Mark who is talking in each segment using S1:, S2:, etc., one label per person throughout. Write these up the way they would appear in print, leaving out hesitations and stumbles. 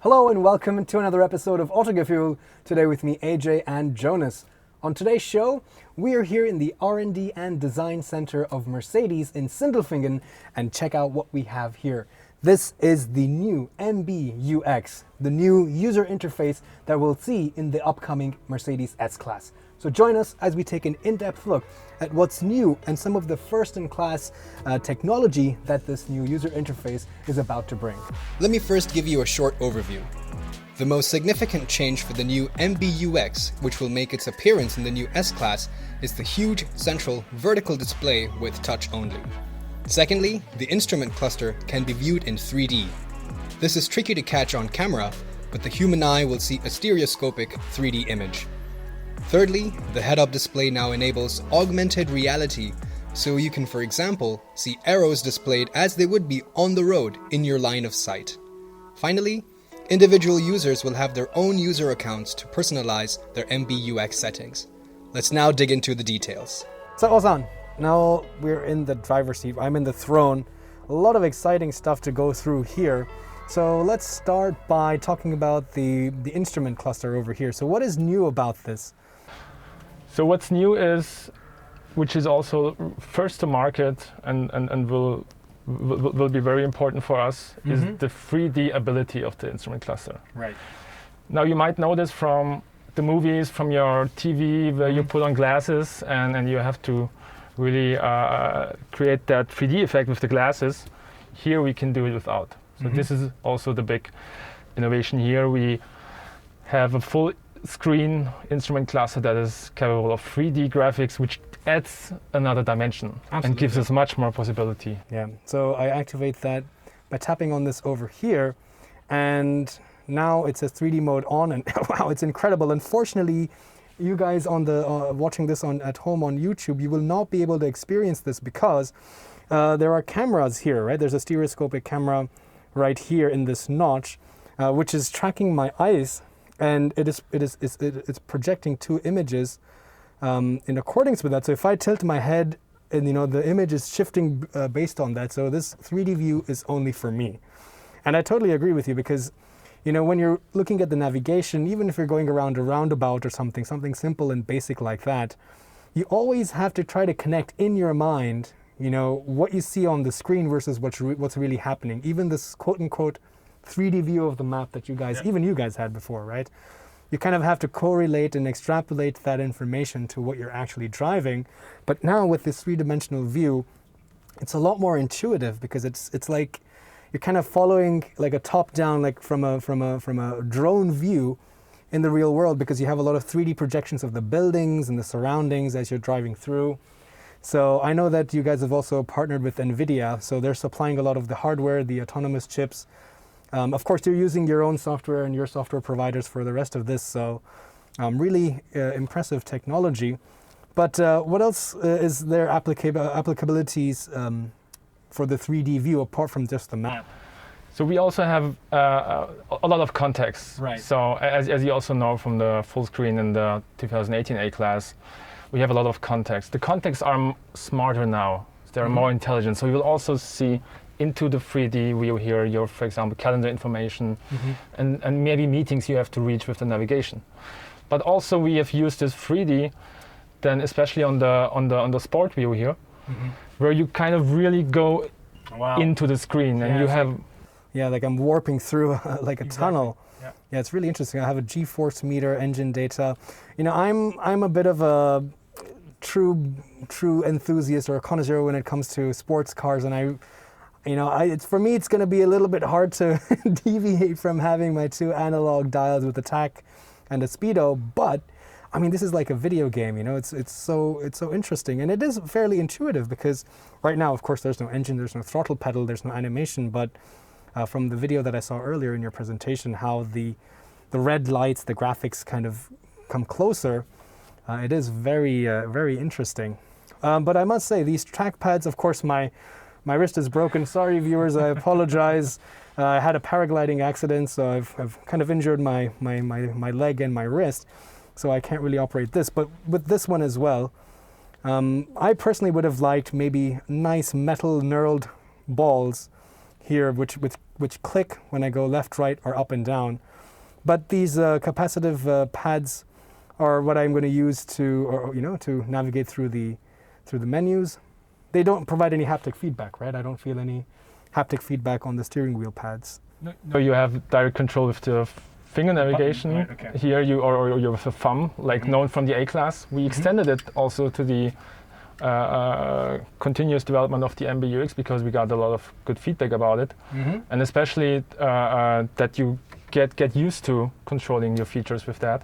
S1: Hello and welcome to another episode of Autogefuehl. Today with me, AJ and Jonas. On today's show, we are here in the R&D and Design Center of Mercedes in Sindelfingen, and check out what we have here. This is the new MBUX, the new user interface that we'll see in the upcoming Mercedes S-Class. So join us as we take an in-depth look at what's new and some of the first-in-class technology that this new user interface is about to bring. Let me first give you a short overview. The most significant change for the new MBUX, which will make its appearance in the new S-Class, is the huge central vertical display with touch only. Secondly, the instrument cluster can be viewed in 3D. This is tricky to catch on camera, but the human eye will see a stereoscopic 3D image. Thirdly, the head-up display now enables augmented reality, so you can, for example, see arrows displayed as they would be on the road in your line of sight. Finally, individual users will have their own user accounts to personalize their MBUX settings. Let's now dig into the details. So Ozan, now we're in the driver's seat, I'm in the throne. A lot of exciting stuff to go through here. So let's start by talking about the instrument cluster over here. So what is new about this?
S2: So what's new is, which is also first to market and will be very important for us, is the 3D ability of the instrument cluster.
S1: Right.
S2: Now you might know this from the movies, from your TV, where you put on glasses and you have to really create that 3D effect with the glasses. Here we can do it without. So this is also the big innovation here. We have a full screen instrument cluster that is capable of 3D graphics, which adds another dimension. Absolutely. And gives us much more possibility.
S1: Yeah, so I activate that by tapping on this over here, and now it says 3D mode on, and wow, it's incredible. Unfortunately, you guys on the watching this at home on YouTube, you will not be able to experience this because there are cameras here, right? There's a stereoscopic camera right here in this notch, which is tracking my eyes. And it's projecting two images in accordance with that. So if I tilt my head, and the image is shifting based on that. So this 3D view is only for me. And I totally agree with you because, when you're looking at the navigation, even if you're going around a roundabout or something simple and basic like that, you always have to try to connect in your mind, what you see on the screen versus what's really happening. Even this quote unquote 3D view of the map that even you guys had before, right? You kind of have to correlate and extrapolate that information to what you're actually driving. But now with this three-dimensional view, it's a lot more intuitive because it's like you're kind of following like a top-down, like from a drone view in the real world, because you have a lot of 3D projections of the buildings and the surroundings as you're driving through. So I know that you guys have also partnered with NVIDIA, so they're supplying a lot of the hardware, the autonomous chips. Of course, you're using your own software and your software providers for the rest of this, so really impressive technology. But what else is there applicabilities for the 3D view apart from just the map?
S2: So we also have a lot of context.
S1: Right.
S2: So as you also know from the full screen in the 2018 A-Class, we have a lot of context. The contexts are smarter now. They're more intelligent. So you will also see into the 3D view here, your, for example, calendar information and maybe meetings you have to reach with the navigation. But also we have used this 3D then especially on the sport view here, where you kind of really go into the screen and you have...
S1: like I'm warping through like a tunnel. Yeah, it's really interesting. I have a G-force meter, engine data. I'm a bit of a true enthusiast or a connoisseur when it comes to sports cars, and for me, it's going to be a little bit hard to deviate from having my two analog dials with the tach and the speedo. But I mean, this is like a video game. It's so interesting, and it is fairly intuitive because right now, of course, there's no engine, there's no throttle pedal, there's no animation. But from the video that I saw earlier in your presentation, how the red lights, the graphics kind of come closer, it is very very interesting. But I must say, these trackpads, of course, my wrist is broken. Sorry, viewers, I apologize. I had a paragliding accident, so I've kind of injured my leg and my wrist, so I can't really operate this. But with this one as well, I personally would have liked maybe nice metal knurled balls here, which which click when I go left, right, or up and down. But these capacitive pads are what I'm going to use to navigate through the menus. They don't provide any haptic feedback, right? I don't feel any haptic feedback on the steering wheel pads.
S2: No, you have direct control with the finger navigation.
S1: Right, okay.
S2: Here or you with a thumb, like known from the A-Class. We extended it also to the continuous development of the MBUX because we got a lot of good feedback about it, and especially that you get used to controlling your features with that.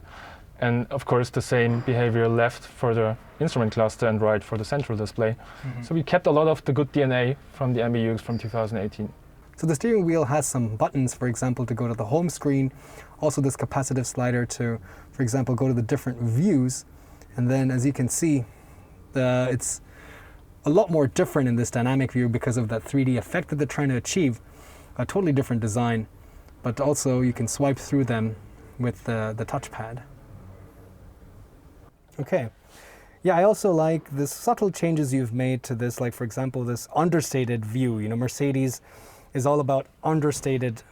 S2: And of course, the same behavior left for the instrument cluster and right for the central display. So we kept a lot of the good DNA from the MBUX from 2018.
S1: So the steering wheel has some buttons, for example, to go to the home screen. Also this capacitive slider to, for example, go to the different views. And then as you can see, it's a lot more different in this dynamic view because of that 3D effect that they're trying to achieve. A totally different design, but also you can swipe through them with the touchpad. Okay. Yeah, I also like the subtle changes you've made to this, like for example, this understated view. You know, Mercedes is all about understated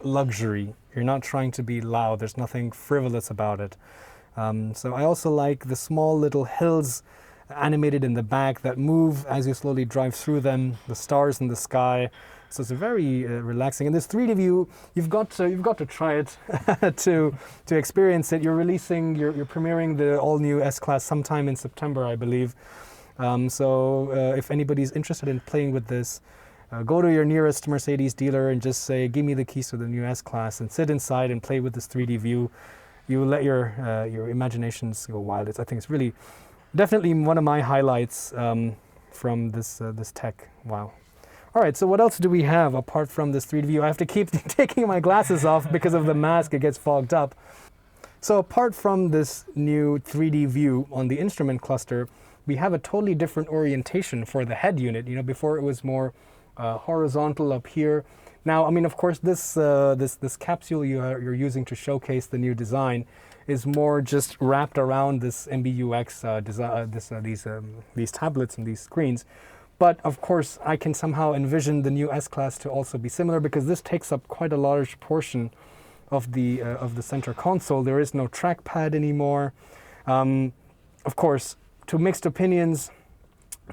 S1: luxury. You're not trying to be loud. There's nothing frivolous about it. So I also like the small little hills animated in the back that move as you slowly drive through them, the stars in the sky. So it's very relaxing. And this 3D view, you've got to try it to experience it. You're premiering the all-new S-Class sometime in September, I believe. So if anybody's interested in playing with this, go to your nearest Mercedes dealer and just say, give me the keys to the new S-Class, and sit inside and play with this 3D view. You let your imaginations go wild. I think it's really, definitely one of my highlights from this tech. Wow. All right, so what else do we have apart from this 3D view? I have to keep taking my glasses off because of the mask, it gets fogged up. So apart from this new 3D view on the instrument cluster, we have a totally different orientation for the head unit. You know, before it was more horizontal up here. Now, I mean, of course, this capsule you're using to showcase the new design is more just wrapped around this MBUX these tablets and these screens. But of course, I can somehow envision the new S-Class to also be similar because this takes up quite a large portion of the center console. There is no trackpad anymore. Of course, to mixed opinions,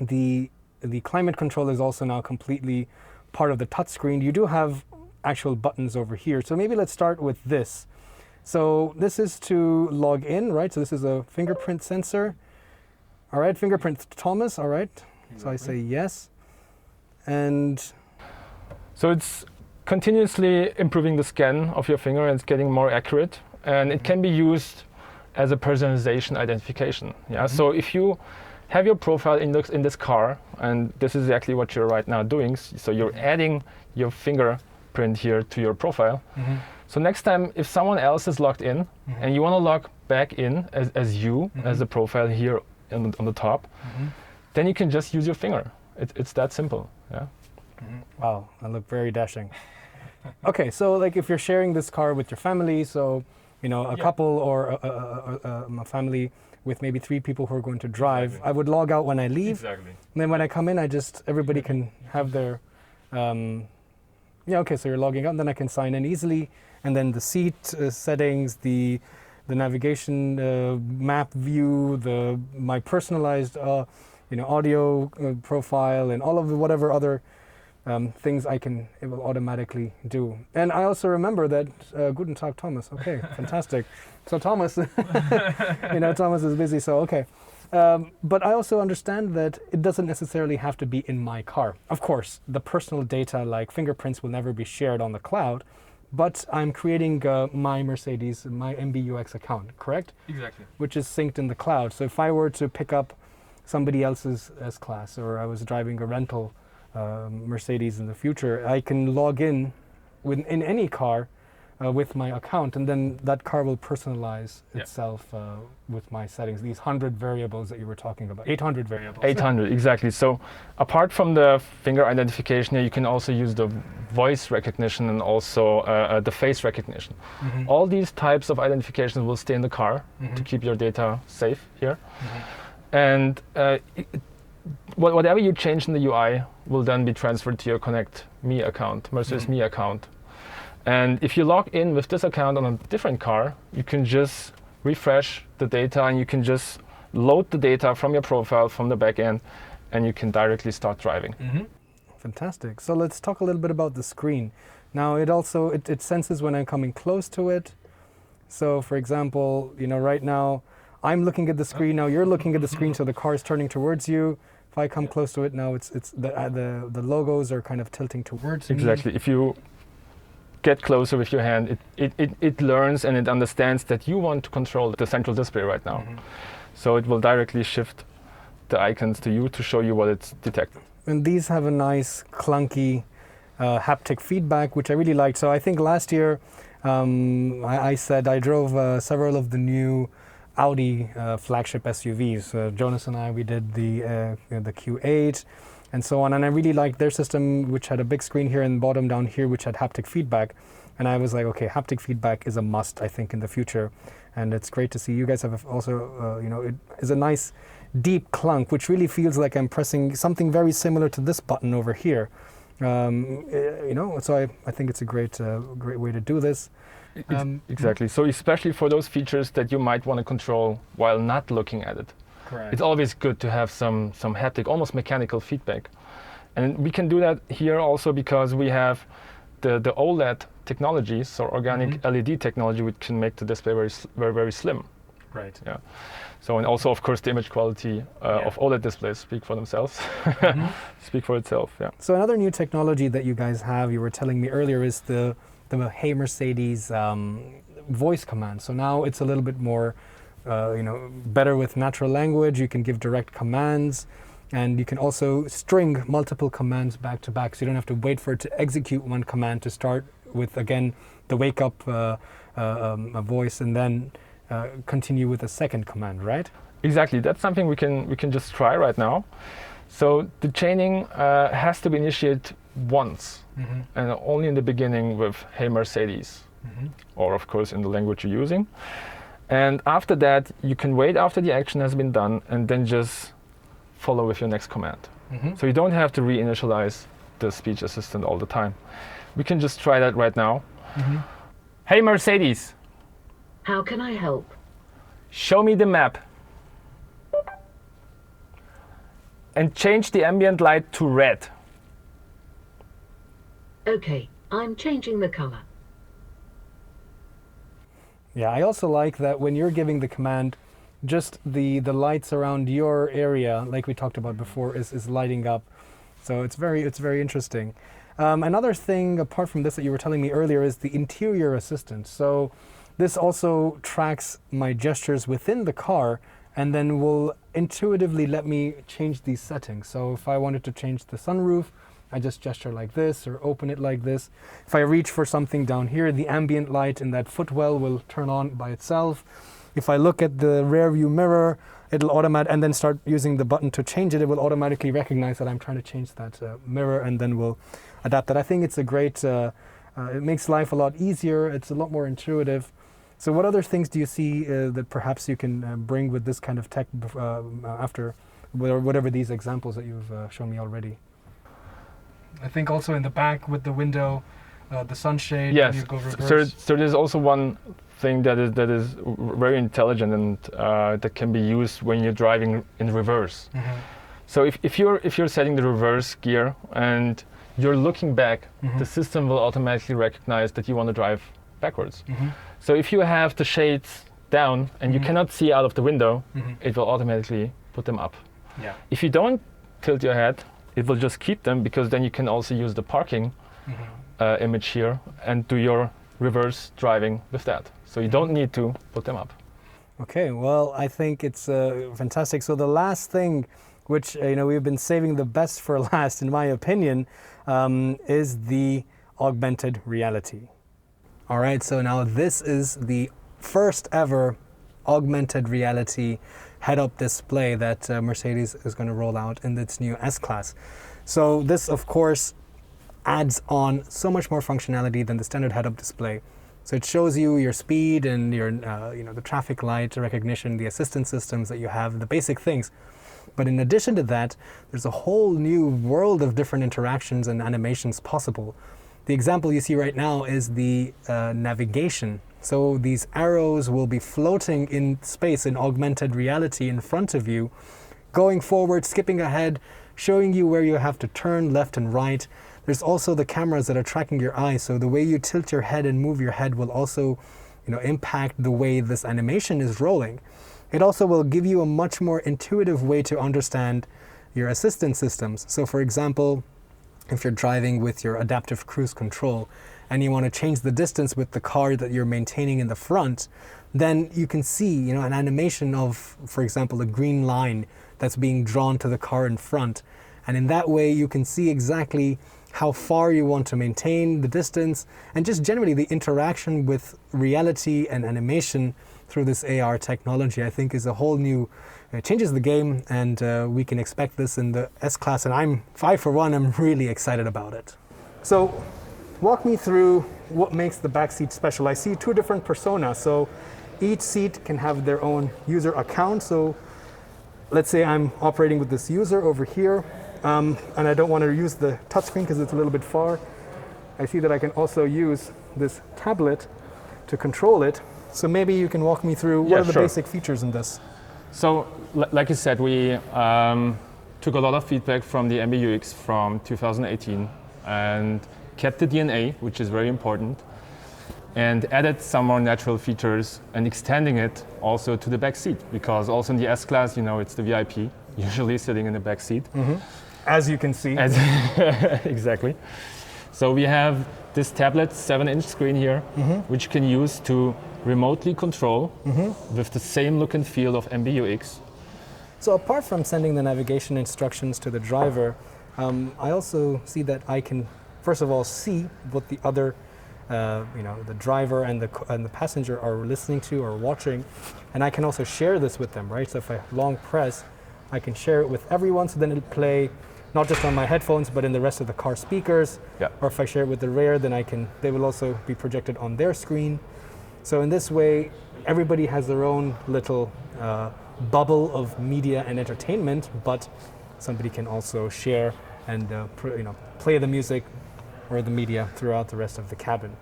S1: the climate control is also now completely part of the touchscreen. You do have actual buttons over here. So maybe let's start with this. So this is to log in, right? So this is a fingerprint sensor. All right, fingerprint Thomas, all right. So I say yes. And
S2: so it's continuously improving the scan of your finger and it's getting more accurate. And it can be used as a personalization identification. Yeah. So if you have your profile index in this car, and this is exactly what you're right now doing. So you're adding your fingerprint here to your profile. So next time, if someone else is logged in and you want to log back in as you, as the profile here on the top, then you can just use your finger. It's that simple. Yeah.
S1: Wow, I look very dashing. Okay, so like if you're sharing this car with your family, so you know a couple or a family with maybe 3 people who are going to drive, I would log out when I leave.
S2: Exactly.
S1: And then when I come in, everybody can have their, okay, so you're logging out, and then I can sign in easily. And then the seat settings, the navigation map view, my personalized audio profile, and all of the whatever other things it will automatically do. And I also remember that, Guten Tag, Thomas. Okay, fantastic. So Thomas, Thomas is busy, so okay. But I also understand that it doesn't necessarily have to be in my car. Of course, the personal data like fingerprints will never be shared on the cloud, but I'm creating my Mercedes, my MBUX account, correct?
S2: Exactly.
S1: Which is synced in the cloud. So if I were to pick up somebody else's S-Class, or I was driving a rental Mercedes in the future, I can log in in any car with my account, and then that car will personalize itself with my settings, these 100 variables that you were talking about, 800 variables.
S2: 800, exactly. So apart from the finger identification, you can also use the voice recognition and also the face recognition. All these types of identifications will stay in the car to keep your data safe here. And whatever you change in the UI will then be transferred to your Connect Me account, Mercedes Me account. And if you log in with this account on a different car, you can just refresh the data and you can just load the data from your profile, from the back end, and you can directly start driving.
S1: Fantastic. So let's talk a little bit about the screen. Now it senses when I'm coming close to it. So for example, right now I'm looking at the screen, now you're looking at the screen, so the car is turning towards you. If I come close to it, now it's the logos are kind of tilting towards me.
S2: Exactly. If you get closer with your hand, it learns and it understands that you want to control the central display right now. So it will directly shift the icons to you to show you what it's detected.
S1: And these have a nice clunky haptic feedback, which I really liked. So I think last year I said I drove several of the new Audi flagship SUVs. Jonas and I, we did the Q8 and so on, and I really liked their system, which had a big screen here and bottom down here, which had haptic feedback. And I was like, okay, haptic feedback is a must, I think, in the future. And it's great to see you guys have also, it is a nice deep clunk, which really feels like I'm pressing something very similar to this button over here. So I think it's a great way to do this.
S2: Exactly. So especially for those features that you might want to control while not looking at it.
S1: Correct.
S2: It's always good to have some haptic, almost mechanical feedback. And we can do that here also because we have the OLED technology, so organic LED technology, which can make the display very, very slim.
S1: Right.
S2: Yeah. So, and also, of course, the image quality of OLED displays speak for themselves, speak for itself. Yeah.
S1: So another new technology that you guys have, you were telling me earlier, is the Hey Mercedes voice command. So now it's a little bit more, better with natural language. You can give direct commands, and you can also string multiple commands back to back. So you don't have to wait for it to execute one command to start with, again, the wake up voice, and then continue with a second command, right?
S2: Exactly. That's something we can just try right now. So the chaining has to be initiated once, and only in the beginning with Hey Mercedes, or of course in the language you're using. And after that, you can wait after the action has been done and then just follow with your next command. So you don't have to reinitialize the speech assistant all the time. We can just try that right now. Hey Mercedes.
S3: How can I help?
S2: Show me the map. And change the ambient light to red.
S3: Okay, I'm changing the color.
S1: Yeah, I also like that when you're giving the command, just the lights around your area, like we talked about before, is lighting up. So it's very interesting. Another thing apart from this that you were telling me earlier is the interior assistant. So this also tracks my gestures within the car and then will intuitively let me change these settings. So if I wanted to change the sunroof, I just gesture like this or open it like this. If I reach for something down here, the ambient light in that footwell will turn on by itself. If I look at the rear view mirror, it'll automatically, and then start using the button to change it, it will automatically recognize that I'm trying to change that mirror, and then will adapt that. I think it's a great, it makes life a lot easier. It's a lot more intuitive. So what other things do you see that perhaps you can bring with this kind of tech after whatever these examples that you've shown me already? I think also in the back with the window, the sunshade.
S2: Yes.
S1: You go reverse.
S2: So there's also one thing that is very intelligent and that can be used when you're driving in reverse. So if you're setting the reverse gear and you're looking back, the system will automatically recognize that you want to drive backwards. So if you have the shades down and you cannot see out of the window, it will automatically put them up.
S1: Yeah.
S2: If you don't tilt your head, it will just keep them, because then you can also use the parking image here and do your reverse driving with that. So you don't need to put them up.
S1: Okay, well, I think it's fantastic. So the last thing, which we've been saving the best for last, in my opinion, is the augmented reality. All right, so now this is the first ever augmented reality head-up display that Mercedes is going to roll out in its new S-Class. So this, of course, adds on so much more functionality than the standard head-up display. So it shows you your speed and your, the traffic light recognition, the assistance systems that you have, the basic things. But in addition to that, there's a whole new world of different interactions and animations possible. The example you see right now is the navigation. So these arrows will be floating in space in augmented reality in front of you, going forward, skipping ahead, showing you where you have to turn left and right. There's also the cameras that are tracking your eyes, so the way you tilt your head and move your head will also, impact the way this animation is rolling. It also will give you a much more intuitive way to understand your assistance systems. So for example, if you're driving with your adaptive cruise control and you want to change the distance with the car that you're maintaining in the front, then you can see, an animation of, for example, a green line that's being drawn to the car in front. And in that way, you can see exactly how far you want to maintain the distance, and just generally the interaction with reality and animation through this AR technology, I think is a whole new, it changes the game, and we can expect this in the S-Class, and I'm really excited about it. So walk me through what makes the back seat special. I see two different personas, so each seat can have their own user account. So let's say I'm operating with this user over here, and I don't want to use the touchscreen because it's a little bit far. I see that I can also use this tablet to control it. So maybe you can walk me through what are the basic features in this.
S2: So, like you said, we took a lot of feedback from the MBUX from 2018 and kept the DNA, which is very important, and added some more natural features and extending it also to the back seat, because also in the S-Class, it's the VIP, usually sitting in the back seat.
S1: Mm-hmm. As you can see.
S2: Exactly. So we have this tablet 7-inch screen here, which you can use to remotely control with the same look and feel of MBUX.
S1: So apart from sending the navigation instructions to the driver, I also see that I can, first of all, see what the other, the driver and the passenger are listening to or watching, and I can also share this with them, right? So if I long press, I can share it with everyone, so then it'll play not just on my headphones, but in the rest of the car speakers.
S2: Yeah.
S1: Or if I share it with the rear, then they will also be projected on their screen. So in this way, everybody has their own little bubble of media and entertainment, but somebody can also share and play the music or the media throughout the rest of the cabin.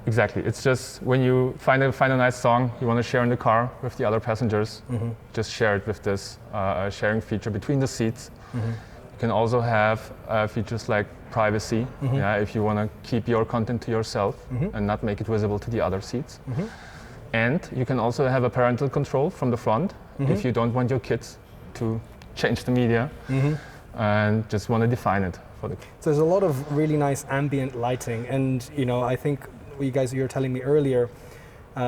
S2: Exactly. It's just when you find a nice song you want to share in the car with the other passengers, just share it with this sharing feature between the seats. You can also have features like privacy, if you want to keep your content to yourself and not make it visible to the other seats. And you can also have a parental control from the front if you don't want your kids to change the media and just want to define it for the.
S1: So there's a lot of really nice ambient lighting, and I think you were telling me earlier,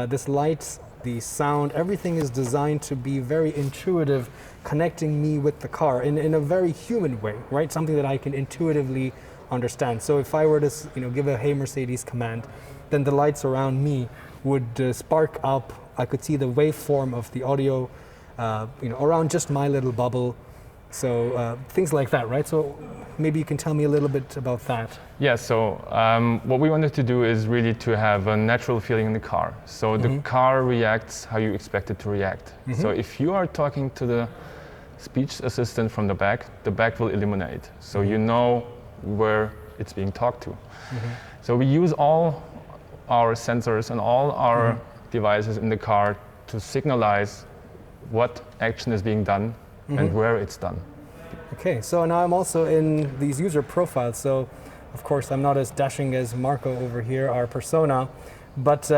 S1: this light, the sound, everything is designed to be very intuitive, connecting me with the car in a very human way, right? Something that I can intuitively understand. So if I were to give a "Hey Mercedes" command, then the lights around me would spark up. I could see the waveform of the audio around just my little bubble. So things like that, right? So maybe you can tell me a little bit about that.
S2: Yeah, so what we wanted to do is really to have a natural feeling in the car. So the car reacts how you expect it to react. So if you are talking to the speech assistant from the back will illuminate. So you know where it's being talked to. So we use all our sensors and all our devices in the car to signalize what action is being done and where it's done.
S1: Okay, so now I'm also in these user profiles. So of course I'm not as dashing as Marco over here, our persona, but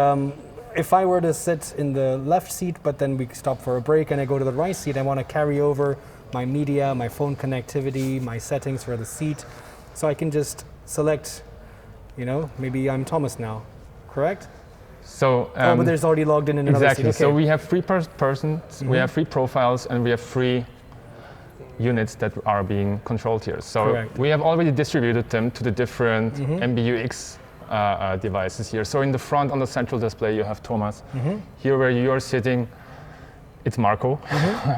S1: if I were to sit in the left seat, but then we stop for a break and I go to the right seat, I want to carry over my media, my phone connectivity, my settings for the seat. So I can just select, maybe I'm Thomas now, correct?
S2: So,
S1: but there's already logged in another
S2: exactly.
S1: seat. Okay.
S2: So we have 3 persons, we have 3 profiles, and we have 3 units that are being controlled here. So
S1: correct.
S2: We have already distributed them to the different MBUX devices here. So in the front on the central display you have Thomas. Here where you are sitting, it's Marco,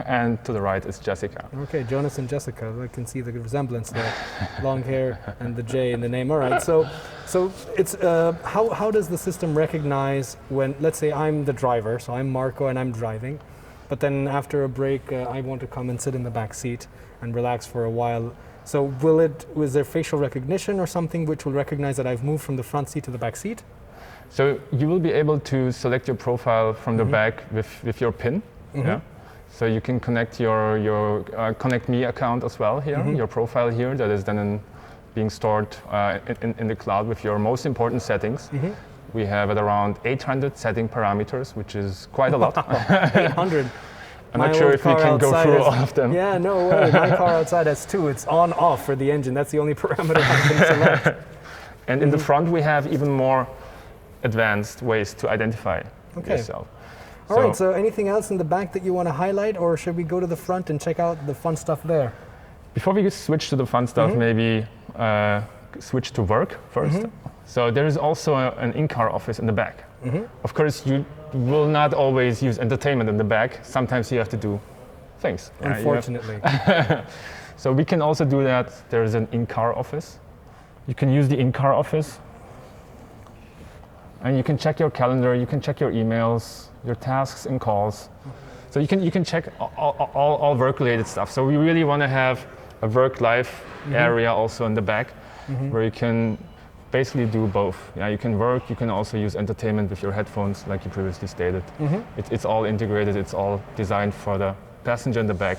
S2: and to the right is Jessica.
S1: Okay, Jonas and Jessica. I can see the resemblance there. Long hair and the J in the name. All right. So it's how does the system recognize when, let's say I'm the driver, so I'm Marco and I'm driving. but then after a break, I want to come and sit in the back seat and relax for a while. So was there facial recognition or something which will recognize that I've moved from the front seat to the back seat?
S2: So you will be able to select your profile from the back with your PIN. Yeah. So you can connect your Connect Me account as well here, your profile here, that is then being stored in the cloud with your most important settings. We have at around 800 setting parameters, which is quite a lot.
S1: 800.
S2: I'm not sure if we can go through all of them.
S1: Yeah, no way. My car outside has 2. It's on off for the engine. That's the only parameter I can select.
S2: And in the front, we have even more advanced ways to identify yourself.
S1: All right, so anything else in the back that you want to highlight, or should we go to the front and check out the fun stuff there?
S2: Before we switch to the fun stuff, maybe switch to work first. So there is also an in-car office in the back. Of course, you will not always use entertainment in the back. Sometimes you have to do things.
S1: Unfortunately.
S2: So we can also do that. There's an in-car office. You can use the in-car office. And you can check your calendar, you can check your emails, your tasks and calls. So you can check all work-related stuff. So we really want to have a work-life area also in the back, where you can basically do both. Yeah, you can work, you can also use entertainment with your headphones, like you previously stated. It's all integrated, it's all designed for the passenger in the back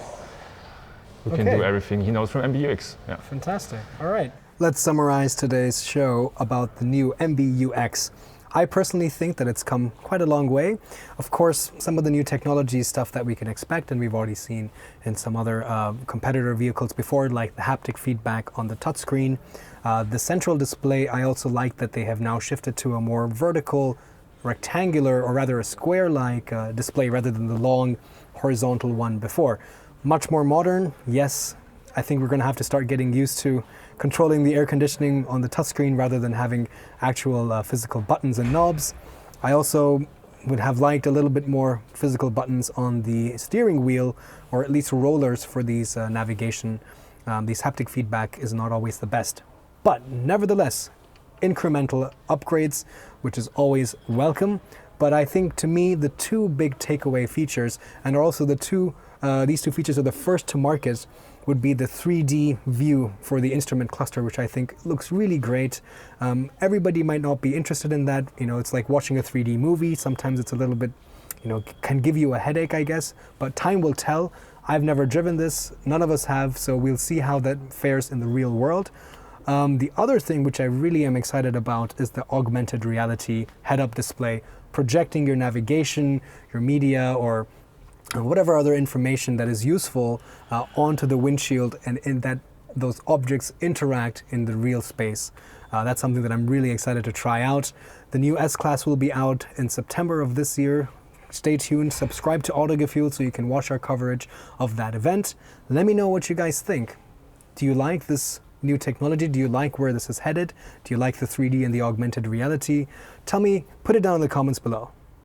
S2: who can do everything he knows from MBUX. Yeah.
S1: Fantastic. All right. Let's summarize today's show about the new MBUX. I personally think that it's come quite a long way. Of course, some of the new technology is stuff that we can expect, and we've already seen in some other competitor vehicles before, like the haptic feedback on the touchscreen. The central display, I also like that they have now shifted to a more vertical, rectangular, or rather a square-like display rather than the long horizontal one before. Much more modern, yes. I think we're going to have to start getting used to controlling the air conditioning on the touchscreen rather than having actual physical buttons and knobs. I also would have liked a little bit more physical buttons on the steering wheel, or at least rollers for these navigation. These haptic feedback is not always the best. But nevertheless, incremental upgrades, which is always welcome. But I think to me, the 2 big takeaway features, and are also these 2 features are the first to market, would be the 3D view for the instrument cluster, which I think looks really great. Everybody might not be interested in that. It's like watching a 3D movie. Sometimes it's a little bit, can give you a headache, I guess, but time will tell. I've never driven this, none of us have, so we'll see how that fares in the real world. The other thing which I really am excited about is the augmented reality head-up display, projecting your navigation, your media, or whatever other information that is useful onto the windshield, and in that those objects interact in the real space. That's something that I'm really excited to try out. The new S-Class will be out in September of this year. Stay tuned, subscribe to Autogefuehl so you can watch our coverage of that event. Let me know what you guys think. Do you like this new technology? Do you like where this is headed? Do you like the 3D and the augmented reality? Tell me, put it down in the comments below.